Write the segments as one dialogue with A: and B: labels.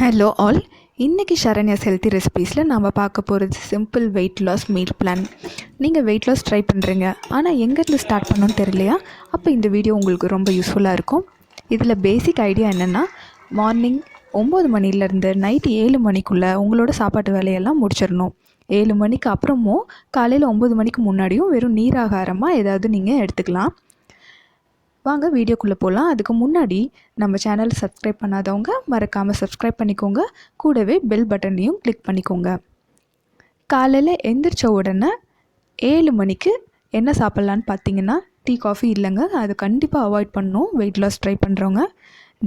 A: Hello all. இன்றைக்கி ஷரண்யாஸ் healthy ரெசிபீஸில் நாம் பார்க்க போகிறது simple weight loss meal plan. நீங்கள் வெயிட் லாஸ் ட்ரை பண்ணுறீங்க, ஆனால் எங்கேருந்து ஸ்டார்ட் பண்ணணும்னு தெரியலையா? அப்போ இந்த வீடியோ உங்களுக்கு ரொம்ப யூஸ்ஃபுல்லாக இருக்கும். இதில் பேசிக் ஐடியா என்னென்னா, மார்னிங் 9 மணிலேருந்து நைட்டு 7 மணிக்குள்ளே உங்களோட சாப்பாட்டு வேலையெல்லாம் முடிச்சிடணும். 7 மணிக்கு அப்புறமும் காலையில் 9 மணிக்கு முன்னாடியும் வெறும் நீராகாரமாக ஏதாவது நீங்கள் எடுத்துக்கலாம். வாங்க வீடியோக்குள்ளே போகலாம். அதுக்கு முன்னாடி நம்ம சேனல் சப்ஸ்கிரைப் பண்ணாதவங்க மறக்காமல் சப்ஸ்கிரைப் பண்ணிக்கோங்க. கூடவே பெல் பட்டனையும் கிளிக் பண்ணிக்கோங்க. காலையில் எந்திரிச்ச உடனே 7 மணிக்கு என்ன சாப்பிட்லான்னு பார்த்தீங்கன்னா, டீ காஃபி இல்லைங்க, அது கண்டிப்பாக அவாய்ட் பண்ணணும். வெயிட் லாஸ் ட்ரை பண்ணுறவங்க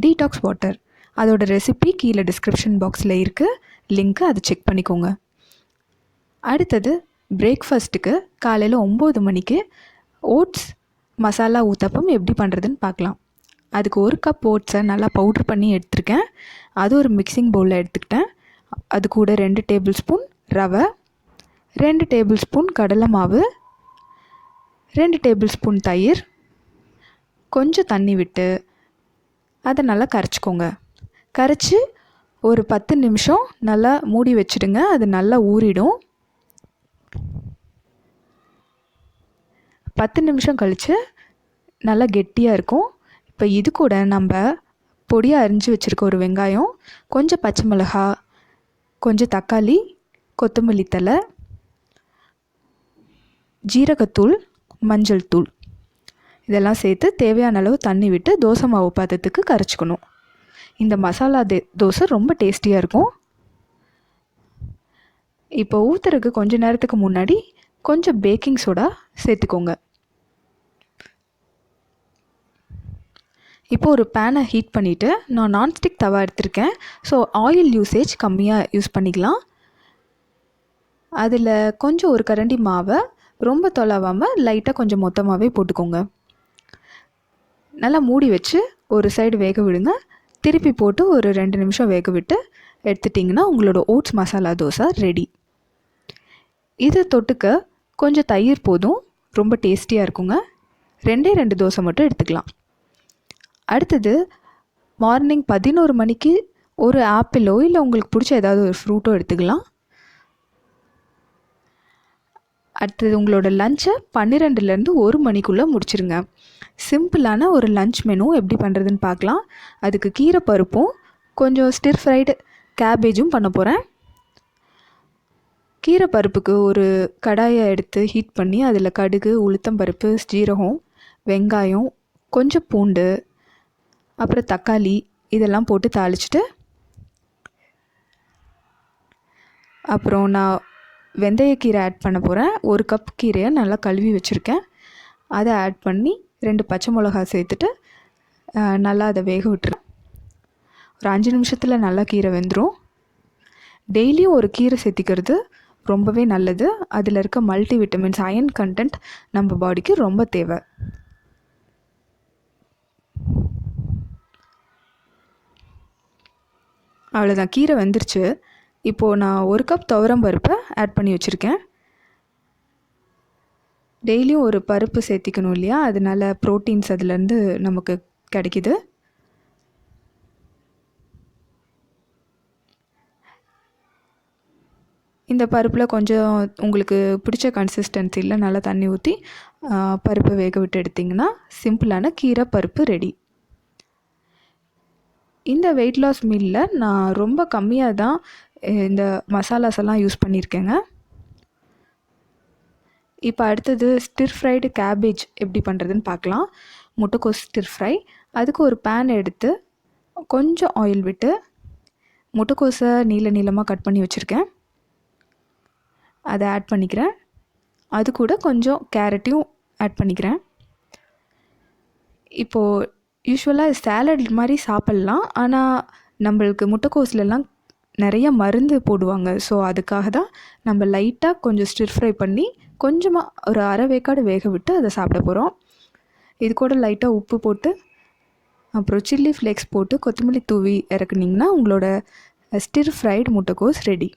A: டீடாக்ஸ் வாட்டர், அதோட ரெசிபி கீழே டிஸ்கிரிப்ஷன் பாக்ஸில் இருக்குது, லிங்க்கு அதை செக் பண்ணிக்கோங்க. அடுத்தது பிரேக்ஃபாஸ்ட்டுக்கு காலையில் 9 மணிக்கு ஓட்ஸ் மசாலா ஊத்தப்பம் எப்படி பண்ணுறதுன்னு பார்க்கலாம். அதுக்கு 1 கப் ஓட்ஸை நல்லா பவுட்ரு பண்ணி எடுத்துருக்கேன். அது ஒரு மிக்சிங் பவுலில் எடுத்துக்கிட்டேன். அது கூட 2 டேபிள் ஸ்பூன் ரவை, 2 டேபிள் ஸ்பூன் கடலை மாவு, 2 டேபிள் ஸ்பூன் தயிர், கொஞ்சம் தண்ணி விட்டு அதை நல்லா கரைச்சிக்கோங்க. கரைச்சி ஒரு 10 நிமிஷம் நல்லா மூடி வச்சுடுங்க. அது நல்லா ஊறிடும். 10 நிமிஷம் கழித்து நல்லா கெட்டியாக இருக்கும். இப்போ இது கூட நம்ம பொடியாக அரிஞ்சு வச்சுருக்க ஒரு வெங்காயம், கொஞ்சம் பச்சை மிளகா, கொஞ்சம் தக்காளி, கொத்தமல்லி தழை, ஜீரகத்தூள், மஞ்சள் தூள் இதெல்லாம் சேர்த்து தேவையான அளவு தண்ணி விட்டு தோசை மாவு பாத்திரத்துக்கு கரைச்சிக்கணும். இந்த மசாலா தோசை ரொம்ப டேஸ்டியாக இருக்கும். இப்போ ஊற்றுறதுக்கு கொஞ்ச நேரத்துக்கு முன்னாடி கொஞ்சம் பேக்கிங் சோடா சேர்த்துக்கோங்க. இப்போ ஒரு பேனை ஹீட் பண்ணிவிட்டு, நான் நான்ஸ்டிக் தவா எடுத்திருக்கேன். ஸோ ஆயில் யூசேஜ் கம்மியாக யூஸ் பண்ணிக்கலாம். அதில் கொஞ்சம் ஒரு கரண்டி மாவை ரொம்ப தொலைவாமல் லைட்டாக கொஞ்சம் மொத்தமாகவே போட்டுக்கோங்க. நல்லா மூடி வச்சு ஒரு சைடு வேக விடுங்க. திருப்பி போட்டு ஒரு 2 நிமிஷம் வேக விட்டு எடுத்துட்டிங்கன்னா உங்களோட ஓட்ஸ் மசாலா தோசை ரெடி. இதை தொட்டுக்க கொஞ்சம் தயிர் போதும், ரொம்ப டேஸ்டியாக இருக்குங்க. 2 தோசை மட்டும் எடுத்துக்கலாம். அடுத்தது மார்னிங் 11 மணிக்கு ஒரு ஆப்பிளோ இல்லை உங்களுக்கு பிடிச்ச ஏதாவது ஒரு ஃப்ரூட்டோ எடுத்துக்கலாம். அடுத்தது உங்களோட லஞ்சை 12லேருந்து 1 மணிக்குள்ளே முடிச்சிருங்க. சிம்பிளான ஒரு லஞ்ச் மெனு எப்படி பண்ணுறதுன்னு பார்க்கலாம். அதுக்கு கீரை பருப்பும் கொஞ்சம் ஸ்டிர் ஃப்ரைடு கேபேஜும் பண்ண போகிறேன். கீரை பருப்புக்கு ஒரு கடாயை எடுத்து ஹீட் பண்ணி அதில் கடுகு, உளுத்தம்பருப்பு, ஜீரகம், வெங்காயம், கொஞ்சம் பூண்டு, அப்புறம் தக்காளி இதெல்லாம் போட்டு தாளிச்சிட்டு, அப்புறம் நான் வெந்தயக்கீரை ஆட் பண்ண போகிறேன். 1 கப் கீரையை நல்லா கழுவி வச்சுருக்கேன். அதை ஆட் பண்ணி 2 பச்சை மிளகா சேர்த்துட்டு நல்லா அதை வேக விட்டுறேன். ஒரு 5 நிமிஷத்தில் நல்லா கீரை வெந்துடும். டெய்லியும் ஒரு கீரை சேர்த்திக்கிறது ரொம்பவே நல்லது. அதில் இருக்க மல்டி விட்டமின்ஸ், அயன் கண்டென்ட் நம்ம பாடிக்கு ரொம்ப தேவை. அவ்வளோதான், கீரை வெந்துருச்சு. இப்போது நான் 1 கப் துவரம் பருப்பை ஆட் பண்ணி வச்சுருக்கேன். டெய்லியும் ஒரு பருப்பு சேர்த்திக்கணும் இல்லையா, அதனால ப்ரோட்டீன்ஸ் அதுலேருந்து நமக்கு கிடைக்கிது. இந்த பருப்பில் கொஞ்சம் உங்களுக்கு பிடிச்ச கன்சிஸ்டன்சியில் நல்லா தண்ணி ஊற்றி பருப்பை வேக விட்டு எடுத்திங்கன்னா சிம்பிளான கீரை பருப்பு ரெடி. இந்த வெயிட் லாஸ் மீலில் நான் ரொம்ப கம்மியாக தான் இந்த மசாலாஸ் எல்லாம் யூஸ் பண்ணியிருக்கேங்க. இப்போ அடுத்தது ஸ்டிர் ஃப்ரைடு கேபேஜ் எப்படி பண்ணுறதுன்னு பார்க்கலாம். முட்டைக்கோஸ் ஸ்டிர் ஃப்ரை. அதுக்கு ஒரு பேன் எடுத்து கொஞ்சம் ஆயில் விட்டு முட்டைக்கோஸை நீளமாக கட் பண்ணி வச்சுருக்கேன். அதை ஆட் பண்ணிக்கிறேன். அது கூட கொஞ்சம் கேரட்டையும் ஆட் பண்ணிக்கிறேன். இப்போது யூஸ்வலாக சேலட் மாதிரி சாப்பிட்லாம், ஆனால் நம்மளுக்கு முட்டைக்கோஸ்லலாம் நிறைய மருந்து போடுவாங்க. ஸோ அதுக்காக தான் நம்ம லைட்டாக கொஞ்சம் ஸ்டிர் ஃப்ரை பண்ணி கொஞ்சமாக ஒரு அரை வேக்காடு வேக விட்டு அதை சாப்பிட போகிறோம். இது கூட லைட்டாக உப்பு போட்டு அப்புறம் சில்லி ஃப்ளேக்ஸ் போட்டு கொத்தமல்லி தூவி இறக்குனிங்கன்னா உங்களோட ஸ்டிர் ஃப்ரைடு முட்டைக்கோஸ் ரெடி.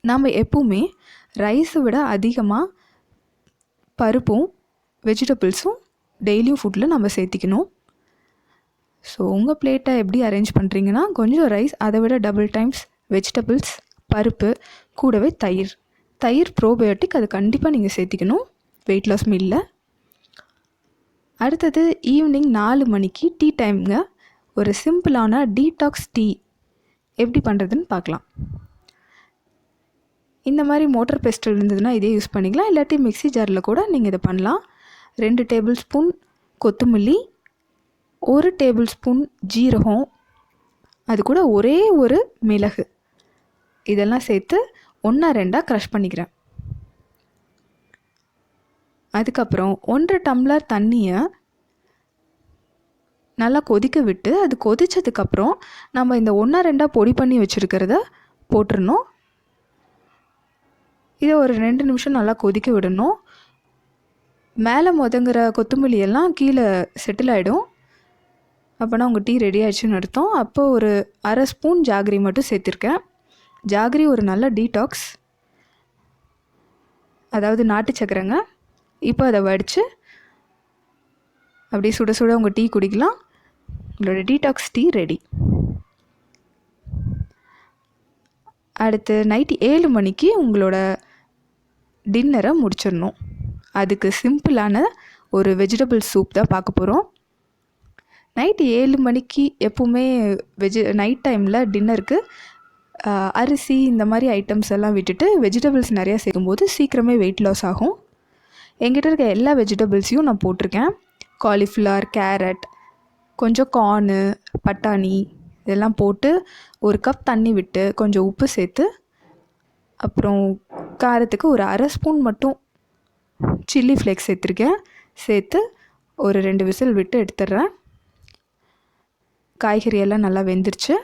A: நாம் எப்பவுமே ரைஸை விட அதிகமாக பருப்பும் வெஜிடபிள்ஸும் டெய்லியும் ஃபுட்டில் நம்ம சேர்த்திக்கணும். ஸோ உங்கள் பிளேட்டை எப்படி அரேஞ்ச் பண்ணுறீங்கன்னா, கொஞ்சம் ரைஸ், அதை விட டபுள் டைம்ஸ் வெஜிடபிள்ஸ், பருப்பு, கூடவே தயிர் ப்ரோபயோட்டிக், அது கண்டிப்பாக நீங்கள் சேர்த்திக்கணும் வெயிட் லாஸ் மீலில். அடுத்தது ஈவினிங் 4 மணிக்கு டீ டைம்ங்க. ஒரு சிம்பிளான டீடாக்ஸ் டீ எப்படி பண்ணுறதுன்னு பார்க்கலாம். இந்த மாதிரி மோட்டர் பெஸ்டல் இருந்ததுன்னா இதே யூஸ் பண்ணிக்கலாம், இல்லாட்டி மிக்ஸி ஜாரில் கூட நீங்கள் இதை பண்ணலாம். 2 டேபிள் ஸ்பூன் கொத்தமல்லி, 1 டேபிள் ஸ்பூன் ஜீரகம், அது கூட ஒரே ஒரு மிளகு, இதெல்லாம் சேர்த்து 1-2 க்ரஷ் பண்ணிக்கிறேன். அதுக்கப்புறம் 1.5 டம்ளர் தண்ணியை நல்லா கொதிக்க விட்டு, அது கொதித்ததுக்கப்புறம் நம்ம இந்த 1-2 பொடி பண்ணி வச்சுருக்கிறத போட்டுடணும். இதை ஒரு 2 நிமிஷம் நல்லா கொதிக்க விடணும். மேலே முதங்குற கொத்தமல்லியெல்லாம் கீழே செட்டில் ஆகிடும். அப்போனா உங்கள் டீ ரெடி ஆகிடுச்சுன்னு அர்த்தம். அப்போ ஒரு 1/2 ஸ்பூன் ஜாகரி மட்டும் சேர்த்துருக்கேன். ஜாகரி ஒரு நல்ல டீடாக்ஸ், அதாவது நாட்டு சக்கரைங்க. இப்போ அதை வடித்து அப்படியே சுட சுட உங்கள் டீ குடிக்கலாம். உங்களோட டீடாக்ஸ் டீ ரெடி. அடுத்து நைட்டு 7 மணிக்கு உங்களோட டின்னரை முடிச்சிடணும். அதுக்கு சிம்பிளான ஒரு வெஜிடபிள் சூப் தான் பார்க்க போகிறோம். நைட்டு 7 மணிக்கு எப்போவுமே நைட் டைமில் டின்னருக்கு அரிசி இந்த மாதிரி ஐட்டம்ஸ் எல்லாம் விட்டுட்டு வெஜிடபிள்ஸ் நிறையா சேர்க்கும்போது சீக்கிரமே வெயிட் லாஸ் ஆகும். என்கிட்ட இருக்க எல்லா வெஜிடபிள்ஸையும் நான் போட்டிருக்கேன். காலிஃப்ளவர், கேரட், கொஞ்சம் கார்னு, பட்டாணி, இதெல்லாம் போட்டு 1 கப் தண்ணி விட்டு கொஞ்சம் உப்பு சேர்த்து, அப்புறம் காரத்துக்கு ஒரு 1/2 ஸ்பூன் மட்டும் சில்லி ஃப்ளேக்ஸ் சேர்த்துருக்கேன். சேர்த்து ஒரு 2 விசில் விட்டு எடுத்துடுறேன். காய்கறியெல்லாம் நல்லா வெந்துருச்சு.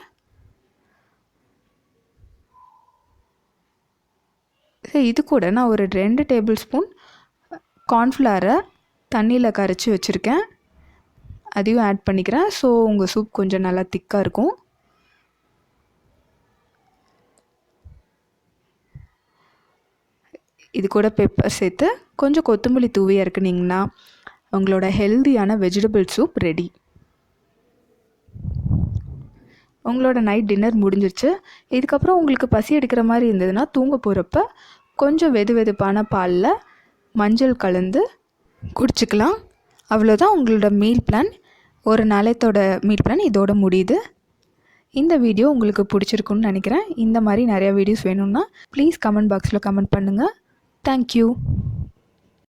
A: இது கூட நான் ஒரு 2 டேபிள் ஸ்பூன் கார்ன்ஃப்ளவரை தண்ணியில் கரைச்சி வச்சுருக்கேன், அதையும் ஆட் பண்ணிக்கிறேன். ஸோ உங்கள் சூப் கொஞ்சம் நல்லா திக்காக இருக்கும். இது கூட பெப்பர் சேர்த்து கொஞ்சம் கொத்தமல்லி தூவி இறக்குனிங்கன்னா உங்களோட ஹெல்தியான வெஜிடபிள் சூப் ரெடி. உங்களோட நைட் டின்னர் முடிஞ்சிருச்சு. இதுக்கப்புறம் உங்களுக்கு பசி எடுக்கிற மாதிரி இருந்ததுன்னா தூங்க போகிறப்ப கொஞ்சம் வெதுவெதுப்பான பாலில் மஞ்சள் கலந்து குடிச்சிக்கலாம். அவ்வளோதான் உங்களோட மீல் பிளான். ஒரு நாளைத்தோட மீல் பிளான் இதோட முடியுது. இந்த வீடியோ உங்களுக்கு பிடிச்சிருக்குன்னு நினைக்கிறேன். இந்த மாதிரி நிறையா வீடியோஸ் வேணும்னா ப்ளீஸ் கமெண்ட் பாக்ஸில் கமெண்ட் பண்ணுங்கள். தேங்க்யூ.